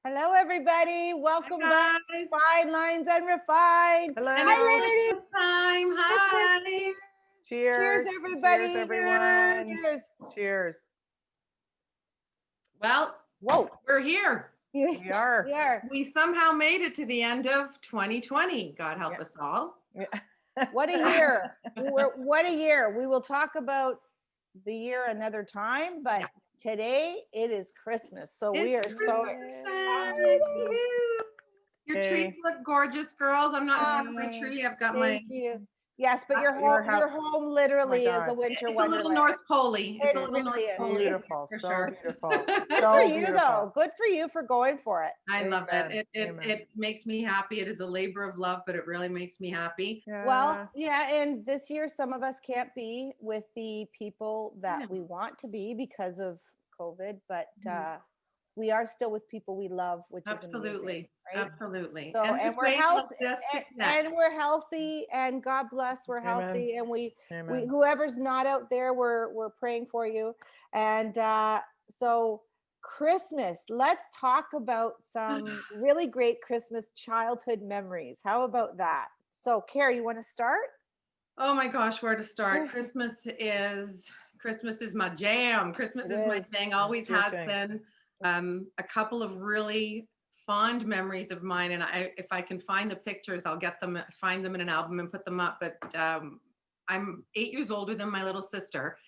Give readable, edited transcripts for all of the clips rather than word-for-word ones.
Hello, everybody. Welcome back to Guys. Fine Lines Unrefined. And Hi, it's ladies. Christmas time. Christmas. Hi. Cheers, Cheers. everybody. Cheers, everyone. Cheers. Cheers. Well, Whoa. we're here. We are. We are. We somehow made it to the end of 2020. God help Yeah. us all. What a year. What a year. We will talk about the year another time, but Yeah. today it is Christmas. So we are It's so Christmas. excited. Woo. Your Hey. trees look gorgeous, girls. I'm not seeing my tree. I've got my. Thank you. Yes, but your Your home literally is a God. winter It's a wonderland. little North Poley. It's It a little really North is. Poley. Beautiful. For So sure. beautiful. Good So for you, beautiful. though. Good for you for going for it. I love Amen. it. It Amen. it makes me happy. It is a labor of love, but it really makes me happy. Well, yeah, and this year some of us can't be with the people that Yeah. we want to be because of COVID, but Mhm. we are still with people we love, which is amazing, Absolutely. right? Absolutely. So, And and just we're wait healthy, till just to connect. and we're healthy, and God bless, we're Amen. healthy, and we Amen. whoever's not out there, we're praying for you, and so. Christmas. Let's talk about some really great Christmas childhood memories. How about that? So, Carrie, you want to start? Oh my gosh, where to start? Christmas is my jam. Christmas It is my is. thing, always your has thing. been. A couple of really fond memories of mine, and if I can find the pictures, I'll find them in an album and put them up. But I'm 8 years older than my little sister,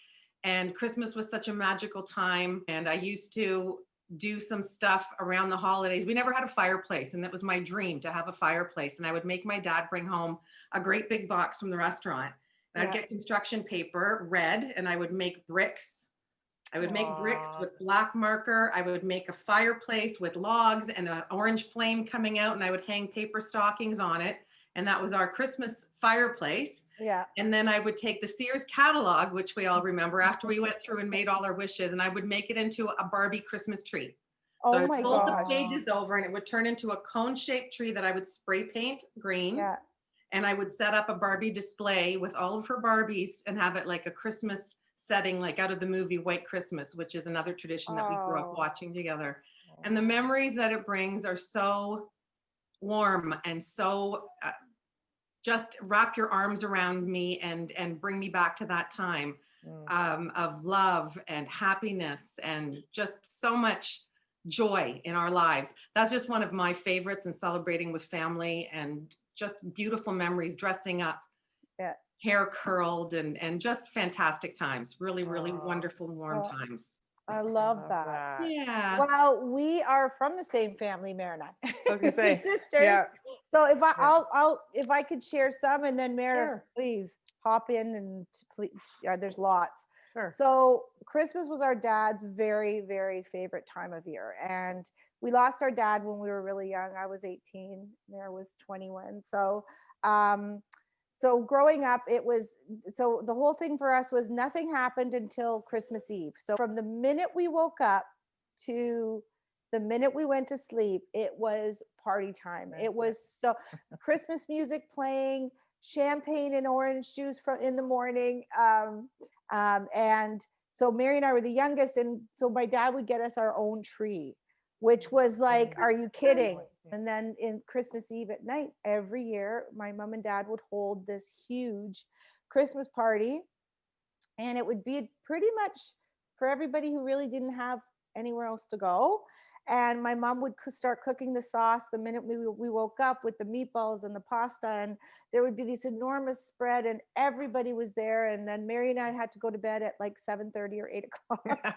and Christmas was such a magical time. And I used to do some stuff around the holidays. We never had a fireplace, and that was my dream to have a fireplace. And I would make my dad bring home a great big box from the restaurant. And I'd Yeah. get construction paper, red, and I would make bricks. I would make bricks Aw. with black marker. I would make a fireplace with logs and an orange flame coming out, and I would hang paper stockings on it. And that was our Christmas fireplace. Yeah. And then I would take the Sears catalog, which we all remember after we went through and made all our wishes, and I would make it into a Barbie Christmas tree. So I Oh would my fold the gosh. pages over and it would turn into a cone-shaped tree that I would spray paint green. Yeah. And I would set up a Barbie display with all of her Barbies and have it like a Christmas setting, like out of the movie White Christmas, which is another tradition that we grew up Oh. watching together. And the memories that it brings are so warm and so just wrap your arms around me and bring me back to that time of love and happiness and just so much joy in our lives. That's just one of my favorites, and celebrating with family and just beautiful memories, dressing up, Yeah. hair curled, and just fantastic times. Really, really Aw. wonderful, warm Oh. times. I love that. Yeah. Well, we are from the same family, Marina. I was gonna Your say, sisters. yeah. So if Yeah. if I could share some, and then Marina, Sure. please hop in and please. Yeah, there's lots. Sure. So Christmas was our dad's very, very favorite time of year, and we lost our dad when we were really young. I was 18. Mara was 21. So growing up, so the whole thing for us was nothing happened until Christmas Eve. So from the minute we woke up to the minute we went to sleep, it was party time. It was so Christmas music playing, champagne and orange juice in the morning. And so Mary and I were the youngest, and so my dad would get us our own tree, which was like, are you kidding? And then in Christmas Eve at night, every year, my mom and dad would hold this huge Christmas party. And it would be pretty much for everybody who really didn't have anywhere else to go. And my mom would start cooking the sauce the minute we woke up with the meatballs and the pasta. And there would be this enormous spread, and everybody was there. And then Mary and I had to go to bed at like 7:30 or 8 o'clock.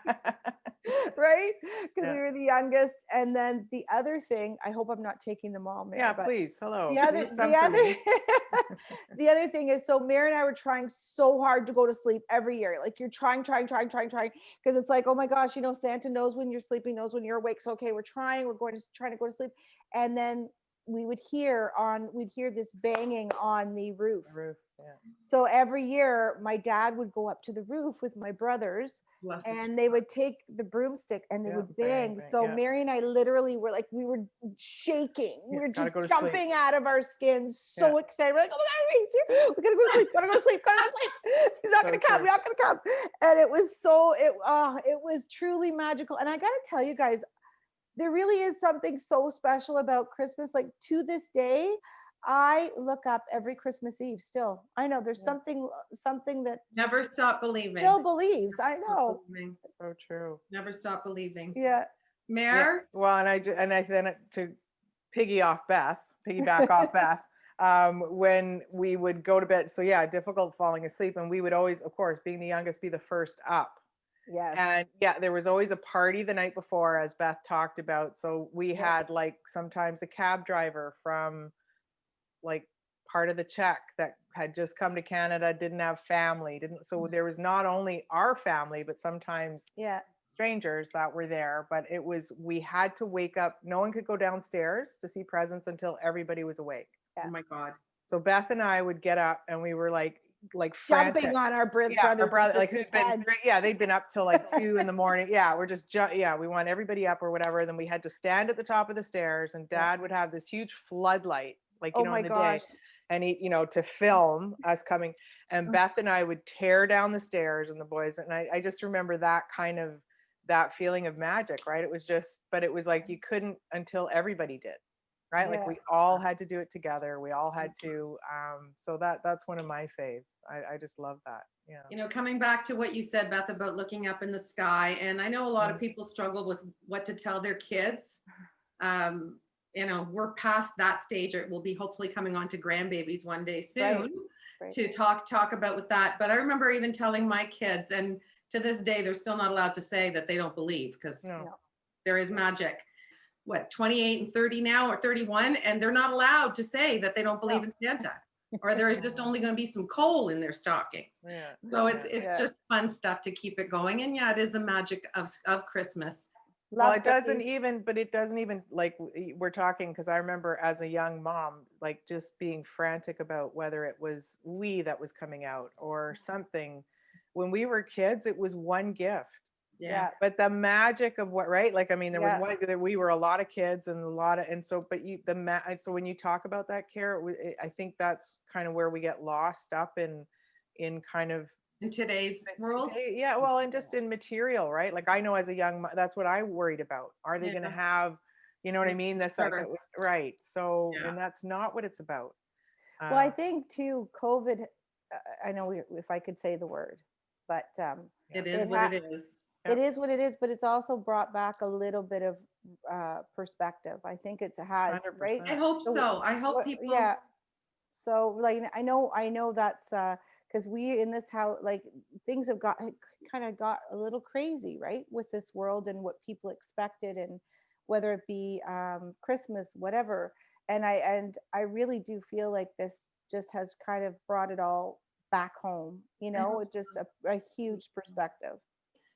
Right? Because we were the youngest. And then the other thing, I hope I'm not taking them all, Mary. Yeah, but please. Hello. the other, Leave some the for other, me. the other thing is, so Mary and I were trying so hard to go to sleep every year. Like you're trying, because it's like, oh my gosh, Santa knows when you're sleeping, knows when you're awake. So okay, we're trying to go to sleep, and then we'd hear this banging on the roof. The roof. Yeah. So every year, my dad would go up to the roof with my brothers, Bless us. and they would take the broomstick and they Yeah, would bang, bang. bang, So yeah. Mary and I literally were like, we were shaking. We Yeah, were gotta just go to sleep. jumping out of our skins, so Yeah. excited. We're like, oh my God, he's here. We gotta go to sleep, gotta go to sleep, gotta go to sleep. He's not So gonna come, true. he's not gonna come. And it was it was truly magical. And I gotta tell you guys, there really is something so special about Christmas. Like to this day, I look up every Christmas Eve still. I know there's Yeah. something that just Never stop believing. still believes. I Stop know. believing. So true. Never stop believing. Yeah. Yeah. Mare? Well, and I then to piggyback off Beth, when we would go to bed. So yeah, difficult falling asleep, and we would always, of course, being the youngest, be the first up. Yes. And yeah, there was always a party the night before, as Beth talked about. So we Yeah. had like sometimes a cab driver from like part of the Czech that had just come to Canada, didn't have family, didn't. So there was not only our family, but sometimes Yeah. strangers that were there. But it was, we had to wake up. No one could go downstairs to see presents until everybody was awake. Yeah. Oh my God. So Beth and I would get up and we were like Jumping frantic. on our Yeah, our brothers brother, and like who's sisters' been, heads. yeah, they'd been up till like 2 in the morning. Yeah, we're just, yeah, we want everybody up or whatever. Then we had to stand at the top of the stairs, and Yeah. Dad would have this huge floodlight, like, Oh you know, my in the gosh. day, and he, you know, to film us coming. And Beth and I would tear down the stairs, and the boys, and I just remember that kind of, that feeling of magic, right? It was just, but it was like you couldn't until everybody did. Right, like Yeah. we all had to do it together. We all had to. So that's one of my faves. I just love that. Yeah. You know, coming back to what you said, Beth, about looking up in the sky, and I know a lot of Mm. people struggle with what to tell their kids. You know, we're past that stage, or we'll be hopefully coming on to grandbabies one day soon Right. to talk about with that. But I remember even telling my kids, and to this day, they're still not allowed to say that they don't believe, because No. there is magic. What, 28 and 30 now, or 31, and they're not allowed to say that they don't believe in Santa, or there is just only going to be some coal in their stocking. Yeah. So it's Yeah. just fun stuff to keep it going. And yeah, it is the magic of Christmas. Well, Love it doesn't cookies. even, but it doesn't even, like we're talking, because I remember as a young mom, like just being frantic about whether it was we that was coming out or something. When we were kids, it was one gift. Yeah. But the magic of what, right? Like, I mean, there was Yeah. one, we were a lot of kids and a lot of, and so, but so when you talk about that, Care, I think that's kind of where we get lost up in kind of In today's world. today, yeah, well, and just in material, right? Like I know as a young, that's what I worried about. Are they going to Yeah. have, you know what I mean? That's like, Sure. right. So, Yeah. and that's not what it's about. Well, I think too, COVID. I know if I could say the word, but It is It what ha- it is. Yeah. it is what it is. But it's also brought back a little bit of perspective. I think it has, right? 100%. I hope So so. I hope what, people. yeah. So like I know that's because we in this house, like things have kind of got a little crazy, right, with this world and what people expected, and whether it be Christmas, whatever. And I really do feel like this just has kind of brought it all back home. I hope It's just a huge perspective.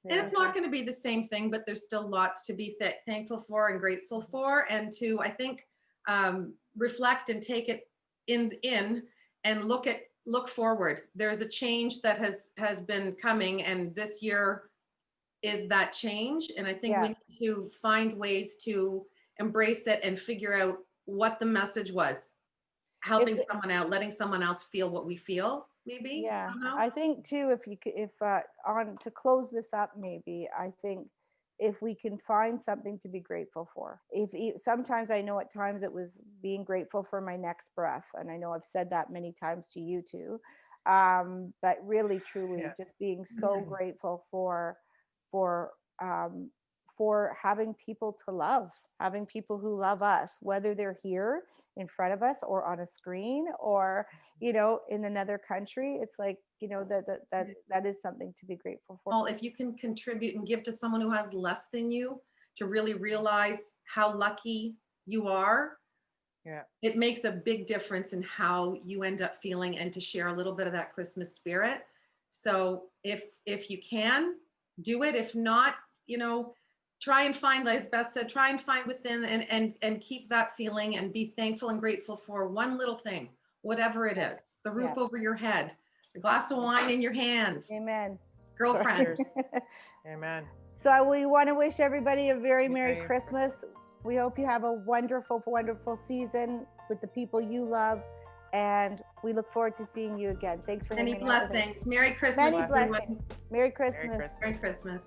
And Yeah. it's not going to be the same thing, but there's still lots to be thankful for and grateful for, and to, I think, reflect and take it in and look forward. There's a change that has been coming, and this year is that change. And I think we Yeah. need to find ways to embrace it and figure out what the message was. Helping If someone out, letting someone else feel what we feel, maybe Yeah, somehow. I think too, if on to close this up, maybe I think if we can find something to be grateful for. Sometimes I know at times it was being grateful for my next breath, and I know I've said that many times to you too. But really, truly, Yeah. just being so grateful for um, for having people to love, having people who love us, whether they're here in front of us or on a screen or in another country. It's like that is something to be grateful for. Well, if you can contribute and give to someone who has less than you, to really realize how lucky you are, Yeah. it makes a big difference in how you end up feeling, and to share a little bit of that Christmas spirit. So if you can, do it. If not, try and find, as Beth said, try and find within, and keep that feeling, and be thankful and grateful for one little thing, whatever it is. The roof Yeah. over your head, a glass of wine in your hand, Amen. girlfriend. Amen. So we want to wish everybody a very Merry Merry Christmas. We hope you have a wonderful, wonderful season with the people you love. And we look forward to seeing you again. Thanks for Many hanging out with us. blessings. Merry Christmas. Many everyone. blessings. Merry Christmas. Christmas. Merry Christmas.